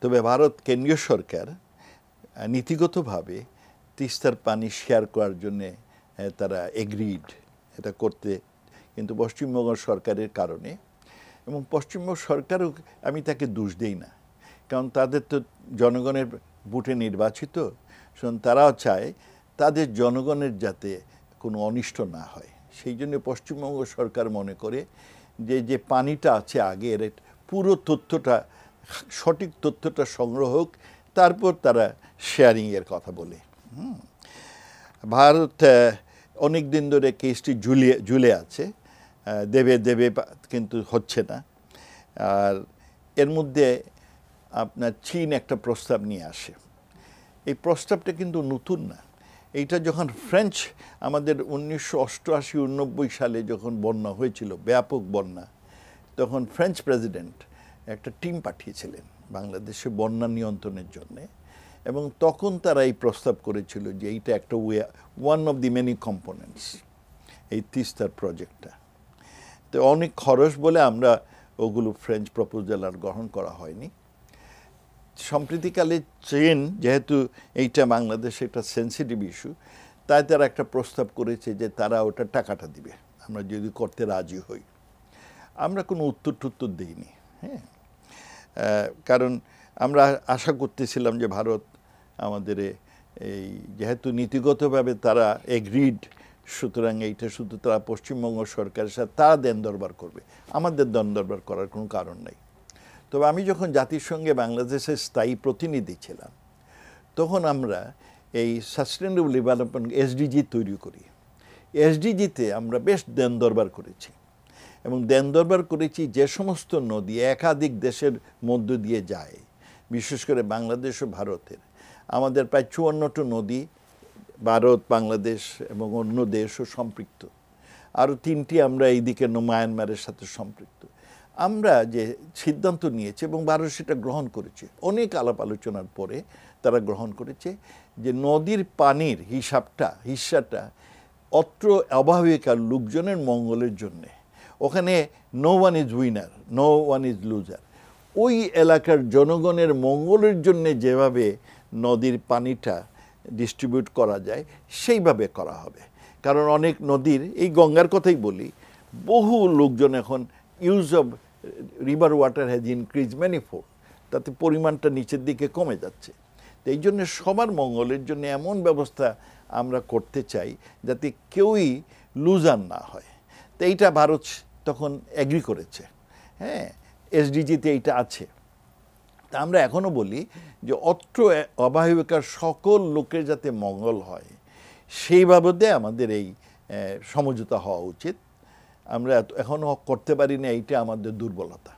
তবে ভারত কেন্দ্রীয় সরকার নীতিগতভাবে তিস্তার পানি শেয়ার করার জন্য তারা এগ্রিড এটা করতে, কিন্তু পশ্চিমবঙ্গ সরকারের কারণে, এবং পশ্চিমবঙ্গ সরকারও আমি তাকে দোষ দেই না, কারণ তাদের তো জনগণের ভোটে নির্বাচিত, তারাও চায় তাদের জনগণের যাতে কোনো অনিষ্ট না হয়। সেই জন্য পশ্চিমবঙ্গ সরকার মনে করে যে যে পানিটা আছে আগের পুরো তথ্যটা, সঠিক তথ্যটা সংগ্রহ হোক, তারপর তারা শেয়ারিংয়ের কথা বলে। ভারত অনেক দিন ধরে কেসটি ঝুলে আছে, দেবে কিন্তু হচ্ছে না। আর এর মধ্যে আপনার চীন একটা প্রস্তাব নিয়ে আসে। এই প্রস্তাবটা কিন্তু নতুন না। এইটা যখন ফ্রেঞ্চ আমাদের 1988-89 সালে যখন বন্যা হয়েছিল, ব্যাপক বন্যা, তখন ফ্রেঞ্চ প্রেসিডেন্ট একটা টিম পাঠিয়েছিলেন বাংলাদেশে বন্যা নিয়ন্ত্রণের জন্যে, এবং তখন তারা এই প্রস্তাব করেছিল যে এইটা একটা one of the many components এই তিস্তার প্রজেক্টটা। তো অনেক খরচ বলে আমরা ওগুলো ফ্রেঞ্চ প্রপোজাল আর গ্রহণ করা হয়নি। সম্প্রতিকালে চীন যেহেতু এইটা বাংলাদেশে একটা সেন্সিটিভ ইস্যু, তাই তারা একটা প্রস্তাব করেছে যে তারা ওটা টাকাটা দিবে আমরা যদি করতে রাজি হই। আমরা কোনো উত্তর দিইনি, হ্যাঁ, কারণ আমরা আশা করতেছিলাম যে ভারত আমাদের এই যেহেতু নীতিগতভাবে তারা এগ্রিড, সুতরাং এইটা শুধু তারা পশ্চিমবঙ্গ সরকারের সাথে তারা দেন দরবার করবে, আমাদের দেন দরবার করার কোনো কারণ নেই। তবে আমি যখন জাতিসংঘে বাংলাদেশের স্থায়ী প্রতিনিধি ছিলাম, তখন আমরা এই সাস্টেনেবল ডেভেলপমেন্ট এসডিজি তৈরি করি। এসডিজিতে আমরা বেশ দেন দরবার করেছি, এবং দেন দরবার করেছি যে সমস্ত নদী একাধিক দেশের মধ্য দিয়ে যায়, বিশেষ করে বাংলাদেশ ও ভারতের। আমাদের প্রায় 54টি নদী ভারত, বাংলাদেশ এবং অন্য দেশও সম্পৃক্ত, আরও 3টি আমরা এইদিকে মায়ানমারের সাথে সম্পৃক্ত। আমরা যে সিদ্ধান্ত নিয়েছি এবং ভারত সেটা গ্রহণ করেছে, অনেক আলাপ আলোচনার পরে তারা গ্রহণ করেছে যে নদীর পানির হিসাবটা অত্র অববাহিকার লোকজনের মঙ্গলের জন্যে, ওখানে no one is winner, no one is loser, ওই এলাকার জনগণের মঙ্গলের জন্যে যেভাবে নদীর পানিটা ডিস্ট্রিবিউট করা যায় সেইভাবে করা হবে। কারণ অনেক নদীর, এই গঙ্গার কথাই বলি, বহু লোকজন এখন use of river water has increase manifold, তাতে পরিমাণটা নিচের দিকে কমে যাচ্ছে। তো এই জন্য সবার মঙ্গলের জন্য এমন ব্যবস্থা আমরা করতে চাই যাতে কেউই লুজার না হয়। তো এইটা ভারত তখন এগ্রি করেছে, হ্যাঁ, এসডিজিতে এইটা আছে। তা আমরা এখনও বলি যে অত্র অববাহিকার সকল লোকের যাতে মঙ্গল হয় সেই বাবদে আমাদের এই সমঝোতা হওয়া উচিত। আমরা এখনও করতে পারি না, এইটা আমাদের দুর্বলতা।